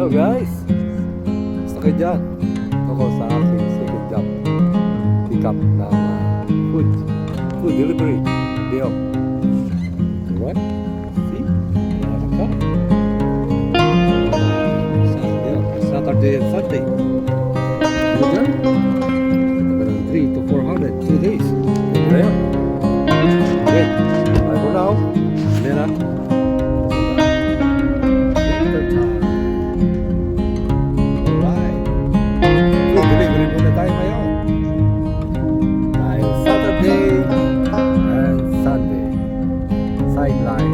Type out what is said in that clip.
Hello guys! Basta kayo dyan. Ako sa aking second job. Pick up ng food delivery. Video. Alright? See? Meron ka. Saturday and Sunday. Ano dyan? Ito ng 3 to 400. 2 days. Ayan. Okay. Bye for now. Mera. Delivery muna tayo ngayon dahil Saturday and Sunday sideline